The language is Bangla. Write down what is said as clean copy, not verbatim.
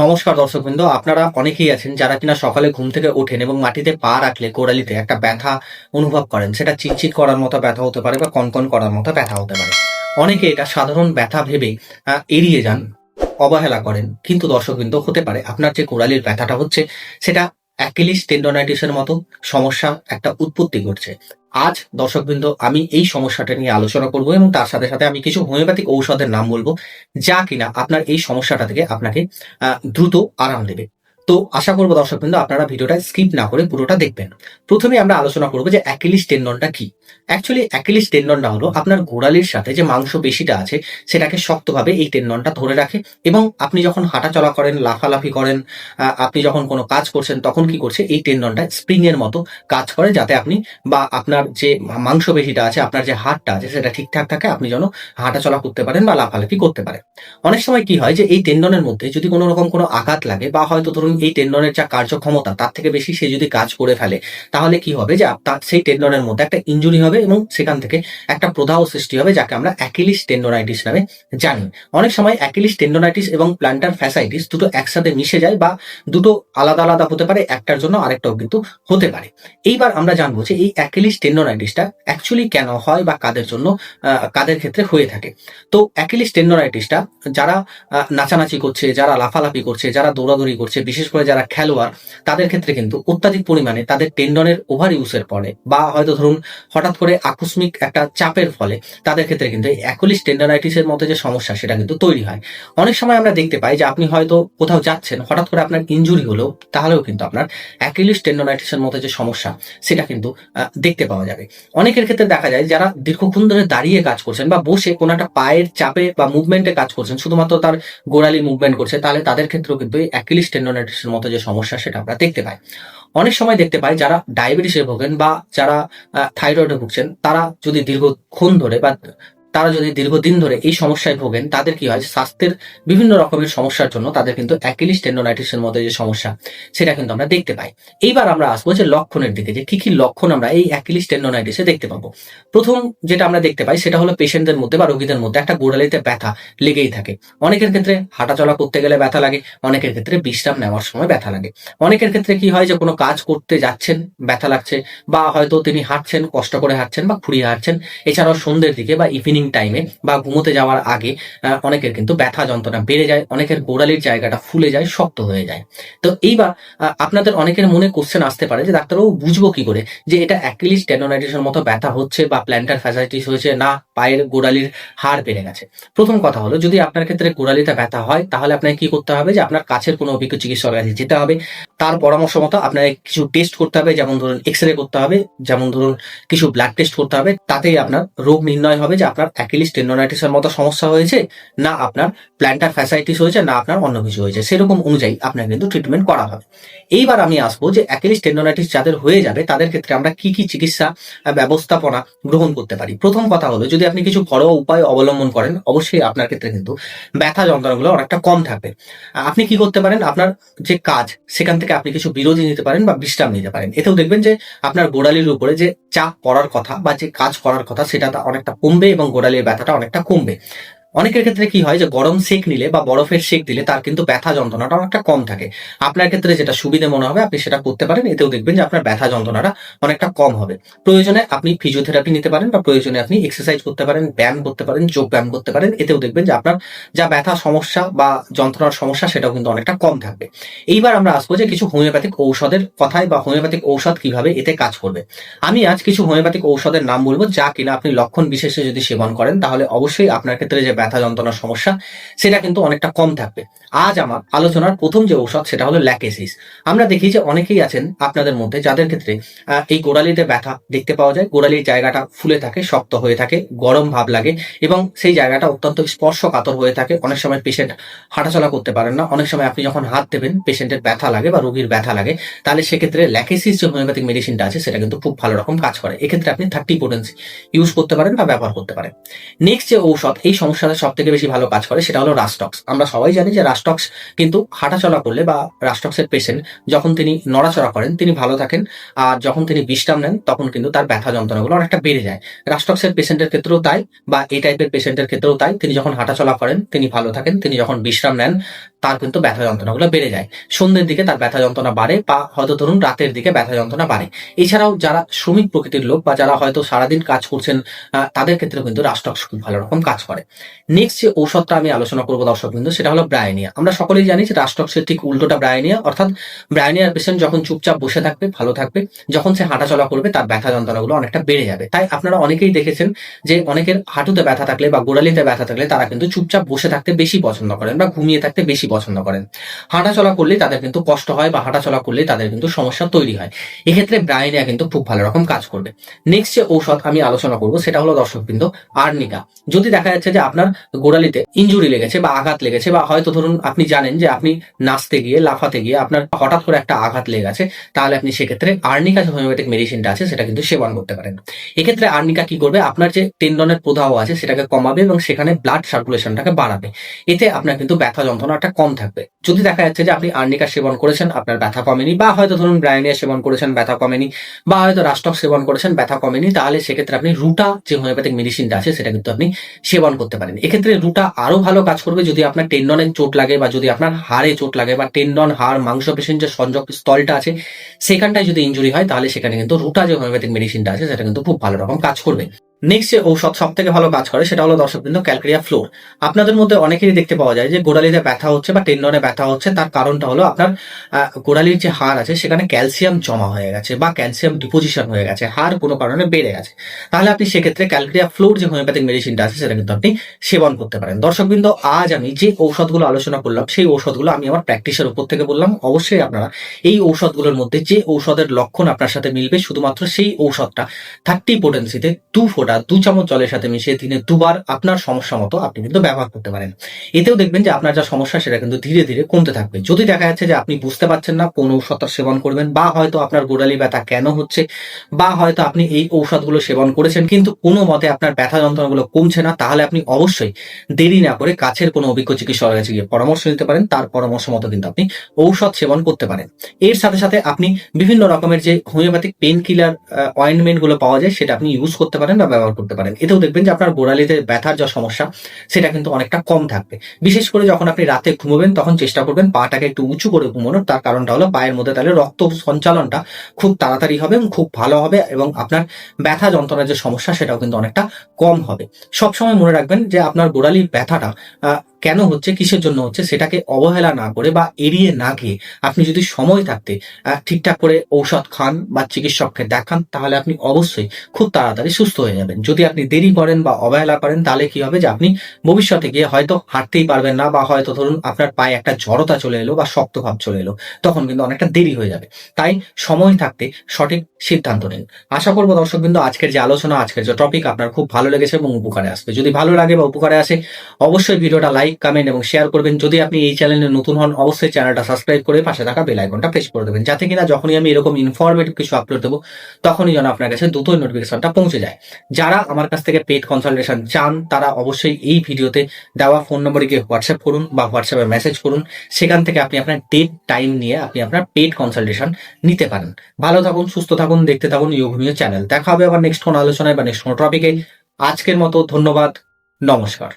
নমস্কার দর্শকবৃন্দ, আপনারা অনেকেই আছেন যারা কিনা সকালে ঘুম থেকে ওঠেন এবং মাটিতে পা রাখলে গোড়ালিতে একটা ব্যথা অনুভব করেন। সেটা চিটচিট করার মতো ব্যথা হতে পারে বা কনকন করার মতো ব্যথা হতে পারে। অনেকে এটা সাধারণ ব্যথা ভেবে এড়িয়ে যান, অবহেলা করেন। কিন্তু দর্শকবৃন্দ, হতে পারে আপনার যে গোড়ালির ব্যথাটা হচ্ছে সেটা অ্যাকিলিস টেন্ডনাইটিসের মতো সমস্যা একটা উৎপত্তি ঘটছে। আজ দর্শকবৃন্দ, আমি এই সমস্যাটা নিয়ে আলোচনা করব এবং তার সাথে সাথে আমি কিছু হোমিওপ্যাথিক ঔষধের নাম বলবো, যা কিনা আপনার এই সমস্যাটা থেকে আপনাকে দ্রুত আরাম দেবে। তো আশা করবো দর্শকবৃন্দ, আপনারা ভিডিওটা স্কিপ না করে পুরোটা দেখবেন। প্রথমে আমরা আলোচনা করবো যে অ্যাকিলিস টেন্ডনটা কি। অ্যাকচুয়ালি অ্যাকিলিস টেন্ডনটা হলো আপনার গোড়ালির সাথে যে মাংসপেশিটা আছে সেটাকে শক্তভাবে এই টেন্ডনটা ধরে রাখে। এবং আপনি যখন হাঁটা চলা করেন, লাফালাফি করেন, আপনি যখন কোনো কাজ করছেন, তখন কি করছে, এই টেন্ডনটা স্প্রিং এর মতো কাজ করে, যাতে আপনি বা আপনার যে মাংসপেশিটা আছে, আপনার যে হাড়টা আছে, সেটা ঠিকঠাক থাকে, আপনি যেন হাঁটা চলা করতে পারেন বা লাফালাফি করতে পারেন। অনেক সময় কি হয় যে এই টেন্ডনের মধ্যে যদি কোনো রকম কোনো আঘাত লাগে, বা হয়তো ধরুন এই টেন্ডনের যা কার্যক্ষমতা তার থেকে বেশি সে যদি কাজ করে ফেলে, তাহলে কি হবে যে আপনার সেই টেন্ডনের মধ্যে একটা ইনজুরি হবে এবং সেখান থেকে একটা প্রদাহ সৃষ্টি হবে, যাকে আমরা অ্যাকিলিস টেন্ডনাইটিস নামে জানি। অনেক সময় অ্যাকিলিস টেন্ডনাইটিস এবং প্ল্যান্টার ফ্যাসাইটিস দুটো একসাথে মিশে যায়, বা দুটো আলাদা আলাদা হতে পারে, একটার জন্য আরেকটাও কিন্তু হতে পারে। এইবার আমরা জানবো যে এই অ্যাকিলিস টেন্ডনাইটিসটা অ্যাকচুয়ালি কেন হয় বা কাদের জন্য, কাদের ক্ষেত্রে হয়ে থাকে। তো অ্যাকিলিস টেন্ডনাইটিসটা যারা নাচানাচি করছে, যারা লাফালাফি করছে, যারা দৌড়াদৌড়ি করছে, বিশেষ করে যারা খেলোয়াড়, তাদের ক্ষেত্রে কিন্তু অত্যাধিক পরিমাণে তাদের টেন্ডনের ওভার ইউজের ফলে, বা হয়তো ধরুন হঠাৎ করে আকস্মিক একটা চাপের ফলে তাদের ক্ষেত্রে কিন্তু এই অ্যাকিলিস টেন্ডনাইটিসের মতো যে সমস্যা সেটা কিন্তু তৈরি হয়। অনেক সময় আমরা দেখতে পাই যে আপনি হয়তো কোথাও যাচ্ছেন, হঠাৎ করে আপনার ইনজুরি হলো, তাহলেও কিন্তু আপনার অ্যাকিলিস টেন্ডনাইটিসের মতো যে সমস্যা সেটা কিন্তু দেখতে পাওয়া যাবে। অনেকের ক্ষেত্রে দেখা যায় যারা দীর্ঘক্ষণ ধরে দাঁড়িয়ে কাজ করছেন বা বসে কোনো একটা পায়ের চাপে বা মুভমেন্টে কাজ করছেন, শুধুমাত্র তার গোড়ালি মুভমেন্ট করছে, তাহলে তাদের ক্ষেত্রেও কিন্তু এই অ্যাকিলিস টেন্ডনাইটিসের মতো যে সমস্যা সেটা আমরা দেখতে পাই। অনেক সময় দেখতে পাই যারা ডায়াবেটিসে ভোগেন বা যারা থাইরয়েডে ভুগছেন, তারা যদি দীর্ঘক্ষণ ধরে বা তারা যদি দীর্ঘদিন ধরে এই সমস্যায় ভোগেন, তাদের কি হয়, স্বাস্থ্যের বিভিন্ন রকমের সমস্যার জন্য তাদের কিন্তু অ্যাকিলিস টেন্ডনাইটিসের মধ্যে যে সমস্যা সেটা কিন্তু আমরা দেখতে পাই। এইবার আমরা আসবো যে লক্ষণের দিকে, যে কি কি লক্ষণ আমরা এই অ্যাকিলিস টেন্ডনাইটিসে দেখতে পাবো। প্রথম যেটা আমরা দেখতে পাই সেটা হলো পেশেন্টদের মধ্যে বা রোগীদের মধ্যে একটা গোড়ালিতে ব্যথা লেগেই থাকে। অনেকের ক্ষেত্রে হাঁটাচলা করতে গেলে ব্যথা লাগে, অনেকের ক্ষেত্রে বিশ্রাম নেওয়ার সময় ব্যথা লাগে। অনেকের ক্ষেত্রে কি হয় যে কোনো কাজ করতে যাচ্ছেন, ব্যথা লাগছে, বা হয়তো তিনি হাঁটছেন, কষ্ট করে হাঁটছেন বা খুঁড়িয়ে হাঁটছেন। এছাড়াও সন্ধ্যের দিকে বা ইভিনিং টাইমে বা ঘুমোতে যাওয়ার আগে অনেকের কিন্তু ব্যথা যন্ত্রণা বেড়ে যায়, অনেকের গোড়ালির জায়গাটা ফুলে যায়, শক্ত হয়ে যায়। তো এইবার আপনাদের অনেকের মনে কোশ্চেন আসতে পারে যে ডাক্তারবাবু, বুঝবো কি করে যে এটা অ্যাকিলিস টেন্ডনাইটিসের মতো ব্যথা হচ্ছে বা প্ল্যান্টার ফ্যাসাইটিস হয়েছে, না পায়ের গোড়ালির হাড় বেড়ে গেছে। প্রথম কথা হলো, যদি আপনার ক্ষেত্রে গোড়ালিতে ব্যথা হয়, তাহলে আপনাকে কি করতে হবে, যে আপনার কাছের কোনো অভিজ্ঞ চিকিৎসকের কাছে যেতে হবে। তার পরামর্শ মতো আপনাকে কিছু টেস্ট করতে হবে, যেমন ধরুন এক্স-রে করতে হবে, যেমন ধরুন কিছু ব্লাড টেস্ট করতে হবে। তাতেই আপনার রোগ নির্ণয় হবে যে আপনার অ্যাকিলিস টেন্ডনাইটিসের মতো সমস্যা হয়েছে, না আপনার প্ল্যান্টার ফ্যাসাইটিস হয়েছে, না আপনার অন্য কিছু হয়েছে। সেরকম অনুযায়ী আপনার কিন্তু ট্রিটমেন্ট করা হবে। এইবার আমি আসবো যে অ্যাকিলিস টেন্ডনাইটিস যাদের হয়ে যাবে, তাদের ক্ষেত্রে আমরা কি কি চিকিৎসা ব্যবস্থাপনা গ্রহণ করতে পারি। প্রথম কথা হলো, যদি আপনি কিছু ঘরোয়া উপায় অবলম্বন করেন, অবশ্যই আপনার ক্ষেত্রে কিন্তু ব্যথা যন্ত্রণাগুলো অনেকটা কম থাকবে। আপনি কি করতে পারেন, আপনার যে কাজ সেখান থেকে আপনি কিছু বিরতি নিতে পারেন বা বিশ্রাম নিতে পারেন। এতেও দেখবেন যে আপনার গোড়ালির উপরে যে চাপ পড়ার কথা বা যে কাজ করার কথা সেটা অনেকটা কমবে এবং গোড়ালির ব্যথাটা অনেকটা কমবে। অনেকের ক্ষেত্রে কি হয় যে গরম সেক নিলে বা বরফের সেক দিলে তার কিন্তু ব্যথা যন্ত্রণাটা অনেকটা কম থাকে। আপনার ক্ষেত্রে যেটা সুবিধে মনে হবে আপনি সেটা করতে পারেন, এতেও দেখবেন যে আপনার ব্যথা যন্ত্রণাটা অনেকটা কম হবে। প্রয়োজনে আপনি ফিজিওথেরাপি নিতে পারেন, বা প্রয়োজনে আপনি এক্সারসাইজ করতে পারেন, ব্যায়াম করতে পারেন, যোগ ব্যায়াম করতে পারেন। এতেও দেখবেন যে আপনার যা ব্যথা সমস্যা বা যন্ত্রণার সমস্যা সেটাও কিন্তু অনেকটা কম থাকবে। এইবার আমরা আসবো যে কিছু হোমিওপ্যাথিক ঔষধের কথায়, বা হোমিওপ্যাথিক ঔষধ কিভাবে এতে কাজ করবে। আমি আজ কিছু হোমিওপ্যাথিক ঔষধের নাম বলবো, যা কিনা আপনি লক্ষণ বিশেষে যদি সেবন করেন, তাহলে অবশ্যই আপনার ক্ষেত্রে যে ব্যথা যন্ত্রণার সমস্যা সেটা কিন্তু অনেকটা কম থাকবে। আজ আমার আলোচনার প্রথম যে ঔষধ সেটা হলো ল্যাকেসিস। আমরা দেখি যে অনেকেই আছেন আপনাদের মধ্যে যাদের ক্ষেত্রে এই গোড়ালিতে ব্যথা দেখতে পাওয়া যায়, গোড়ালির জায়গাটা ফুলে থাকে, শক্ত হয়ে থাকে, গরম ভাব লাগে এবং সেই জায়গাটা অত্যন্ত স্পর্শকাতর হয়ে থাকে। অনেক সময় পেশেন্ট হাঁটাচলা করতে পারেন না, অনেক সময় আপনি যখন হাত দেবেন পেশেন্টের ব্যথা লাগে বা রোগীর ব্যথা লাগে, তাহলে সেক্ষেত্রে ল্যাকেসিস যে হোমিওপ্যাথিক মেডিসিনটা আছে সেটা কিন্তু খুব ভালো রকম কাজ করে। এক্ষেত্রে আপনি 30 পোটেন্সি ইউজ করতে পারেন বা ব্যবহার করতে পারেন। নেক্সট যে ঔষধ এই সমস্যাটা সব থেকে বেশি ভালো কাজ করে সেটা হলো রাস্টক্স। আমরা সবাই জানি যে রাস্টক্স কিন্তু হাঁটাচলা করলে, বা রাস্টক্সের পেশেন্ট যখন তিনি নড়াচড়া করেন তিনি ভালো থাকেন, আর যখন তিনি বিশ্রাম নেন তখন কিন্তু তার ব্যথা যন্ত্রণাগুলো অনেকটা বেড়ে যায়। রাস্টক্সের পেশেন্টের ক্ষেত্রেও তাই, বা এই টাইপের পেশেন্টের ক্ষেত্রেও তাই। তিনি যখন হাঁটাচলা করেন তিনি ভালো থাকেন, তিনি যখন বিশ্রাম নেন তার কিন্তু ব্যথা যন্ত্রণাগুলো বেড়ে যায়। সন্ধ্যের দিকে তার ব্যথা যন্ত্রণা বাড়ে বা হয়তো ধরুন রাতের দিকে ব্যথা যন্ত্রণা বাড়ে। এছাড়াও যারা শ্রমিক প্রকৃতির লোক বা যারা হয়তো সারাদিন কাজ করছেন, তাদের ক্ষেত্রেও কিন্তু রাস্টক্স খুব ভালো রকম কাজ করে। নেক্সট যে ঔষধটা আমি আলোচনা করবো দর্শকবৃন্দ, সেটা হলো ব্রায়োনিয়া। আমরা সকলেই জানি যে রাস্টক্সের ঠিক উল্টোটা ব্রায়োনিয়া, অর্থাৎ ব্রায়োনিয়ার পেশেন্ট যখন চুপচাপ বসে থাকবে ভালো থাকবে, যখন সে হাঁটাচলা করবে তার ব্যথা যন্ত্রণাগুলো অনেকটা বেড়ে যাবে। তাই আপনারা অনেকেই দেখেছেন যে অনেকের হাঁটুতে ব্যথা থাকলে বা গোড়ালিতে ব্যথা থাকলে তারা কিন্তু চুপচাপ বসে থাকতে বেশি পছন্দ করেন বা ঘুমিয়ে থাকতে বেশি পছন্দ করেন। হাঁটাচলা করলে তাদের কিন্তু কষ্ট হয় বা হাঁটাচলা করলে তাদের কিন্তু সমস্যা তৈরি হয়। এক্ষেত্রে ব্রায়োনিয়া কিন্তু খুব ভালো রকম কাজ করবে। নেক্সট যে ঔষধ আমি আলোচনা করবো সেটা হলো দর্শকবৃন্দ আর্নিকা। যদি দেখা যাচ্ছে যে আপনার গোড়ালিতে ইনজুরি লেগেছে বা আঘাত লেগেছে, বা হয়তো ধরুন আপনি জানেন যে আপনি নাচতে গিয়ে লাফাতে গিয়ে আপনার হঠাৎ করে একটা আঘাত লেগে গেছে, তাহলে আপনি সেক্ষেত্রে আর্নিকা যে হোমিওপ্যাথিক মেডিসিনটা আছে সেটা কিন্তু সেবন করতে পারেন। এক্ষেত্রে আর্নিকা কি করবে, আপনার যে টেন্ডনের প্রদাহ আছে সেটাকে কমাবে এবং সেখানে ব্লাড সার্কুলেশনটাকে বাড়াবে। এতে আপনার কিন্তু ব্যথা যন্ত্রণাটা কম থাকবে। যদি দেখা যাচ্ছে যে আপনি আর্নিকা সেবন করেছেন আপনার ব্যথা কমেনি, বা হয়তো ধরুন ব্রায়োনিয়া সেবন করেছেন ব্যথা কমেনি, বা হয়তো রাস্টক্স সেবন করেছেন ব্যথা কমেনি, তাহলে সেক্ষেত্রে আপনি রুটা যে হোমিওপ্যাথিক মেডিসিনটা আছে সেটা কিন্তু আপনি সেবন করতে পারেন। এক্ষেত্রে রুটা আরো ভালো কাজ করবে যদি আপনার টেন্ডনে চোট লাগে বা যদি আপনার হাড়ে চোট লাগে, বা টেন্ডন হাড় মাংসপেশির যে সংযোগ স্থলটা আছে সেখানটায় যদি ইনজুরি হয়, তাহলে সেখানে কিন্তু রুটা যে হোমিওপ্যাথিক মেডিসিনটা আছে সেটা কিন্তু খুব ভালো রকম কাজ করবে। নেক্সট যে ঔষধ সব থেকে ভালো কাজ করে সেটা হলো দর্শকবৃন্দ ক্যালকেরিয়া ফ্লোর। আপনাদের মধ্যে অনেকেরই দেখতে পাওয়া যায় যে গোড়ালিতে ব্যথা হচ্ছে বা টেন্ডনে ব্যথা হচ্ছে, তার কারণটা হলো আপনার গোড়ালির যে হাড় আছে সেখানে ক্যালসিয়াম জমা হয়ে গেছে বা ক্যালসিয়াম ডিপোজিশন হয়ে গেছে, হাড় কোনো কারণে বেড়ে গেছে। তাহলে আপনি সেক্ষেত্রে ক্যালকেরিয়া ফ্লোর যে হোমিওপ্যাথিক মেডিসিনটা আছে সেটা কিন্তু আপনি সেবন করতে পারেন। দর্শকবৃন্দ, আজ আমি যে ঔষধগুলো আলোচনা করলাম সেই ঔষধগুলো আমি আমার প্র্যাকটিসের উপর থেকে বললাম। অবশ্যই আপনারা এই ঔষধগুলোর মধ্যে যে ঔষধের লক্ষণ আপনার সাথে মিলবে শুধুমাত্র সেই ঔষধটা 30 পোটেন্সিতে 2 চামচ জলের সাথে মিশিয়ে দিনে 2 বার আপনার সমস্যা মতো আপনি কিন্তু ব্যবহার করতে পারেন। এতেও দেখবেন যে আপনার যা সমস্যা সেটা কিন্তু ধীরে ধীরে কমতে থাকবে। যদি দেখা যাচ্ছে যে আপনি বুঝতে পারছেন না কোন ঔষধটা সেবন করবেন, বা হয়তো আপনার গোড়ালি ব্যথা কেন হচ্ছে, বা হয়তো আপনি এই ঔষধগুলো সেবন করেছেন কিন্তু কোনো মতে আপনার ব্যথা যন্ত্রণাগুলো কমছে না, তাহলে আপনি অবশ্যই দেরি না করে কাছের কোনো অভিজ্ঞ চিকিৎসকের কাছে গিয়ে পরামর্শ নিতে পারেন। তার পরামর্শ মতো কিন্তু আপনি ঔষধ সেবন করতে পারেন। এর সাথে সাথে আপনি বিভিন্ন রকমের যে হোমিওপ্যাথিক পেন কিলার অয়েন্টমেন্ট গুলো পাওয়া যায় সেটা আপনি ইউজ করতে পারেন বা ব্যবহার করতে পারেন। এতেও দেখবেন যে আপনার গোড়ালিতে ব্যথার যা সমস্যা সেটা কিন্তু অনেকটা কম থাকবে। বিশেষ করে যখন আপনি রাতে ঘুমোবেন তখন চেষ্টা করবেন পাটাকে একটু উঁচু করে ঘুমানোর। তার কারণটা হলো পায়ের মধ্যে তাহলে রক্ত সঞ্চালনটা খুব তাড়াতাড়ি হবে এবং খুব ভালো হবে, এবং আপনার ব্যথা যন্ত্রণার যে সমস্যা সেটাও কিন্তু অনেকটা কম হবে। সবসময় মনে রাখবেন যে আপনার গোড়ালির ব্যথাটা কেন হচ্ছে, কিসের জন্য হচ্ছে, সেটাকে অবহেলা না করে বা এড়িয়ে না গিয়ে আপনি যদি সময় থাকতে ঠিকঠাক করে ঔষধ খান বা চিকিৎসককে দেখান, তাহলে আপনি অবশ্যই খুব তাড়াতাড়ি সুস্থ হয়ে যাবেন। যদি আপনি দেরি করেন বা অবহেলা করেন তাহলে কি হবে যে আপনি ভবিষ্যতে গিয়ে হয়তো হাঁটতেই পারবেন না, বা হয়তো ধরুন আপনার পায়ে একটা জড়তা চলে এলো বা শক্ত ভাব চলে এলো, তখন কিন্তু অনেকটা দেরি হয়ে যাবে। তাই সময় থাকতে সঠিক সিদ্ধান্ত নিন। আশা করবো দর্শকবৃন্দ আজকের যে আলোচনা, আজকের যে টপিক আপনার খুব ভালো লেগেছে এবং উপকারে আসবে। যদি ভালো লাগে বা উপকারে আসে অবশ্যই ভিডিওটা লাইক, কমেন্ট এবং শেয়ার করবেন। যদি আপনি এই চ্যানেলে নতুন হন অবশ্যই চ্যানেলটা সাবস্ক্রাইব করে পাশে থাকা বেল আইকনটা প্রেস করে দেবেন, যাতে কিনা যখনই আমি এরকম ইনফরমেটিভ কিছু আপলোড দেবো তখনই যেন আপনার কাছে দ্রুতই নোটিফিকেশনটা পৌঁছে যায়। যারা আমার কাছ থেকে পেড কনসালটেশন চান তারা অবশ্যই এই ভিডিওতে দেওয়া ফোন নম্বরে গিয়ে হোয়াটসঅ্যাপ করুন বা হোয়াটসঅ্যাপে মেসেজ করুন। সেখান থেকে আপনি আপনার ডেট টাইম নিয়ে আপনি আপনার পেড কনসালটেশন নিতে পারেন। ভালো থাকুন, সুস্থ থাকুন, দেখতে থাকুন ইয়োগভূমি চ্যানেল। দেখা হবে আবার নেক্সট কোন আলোচনায় বা নেক্সট কোন টপিকে। আজকের মতো ধন্যবাদ, নমস্কার।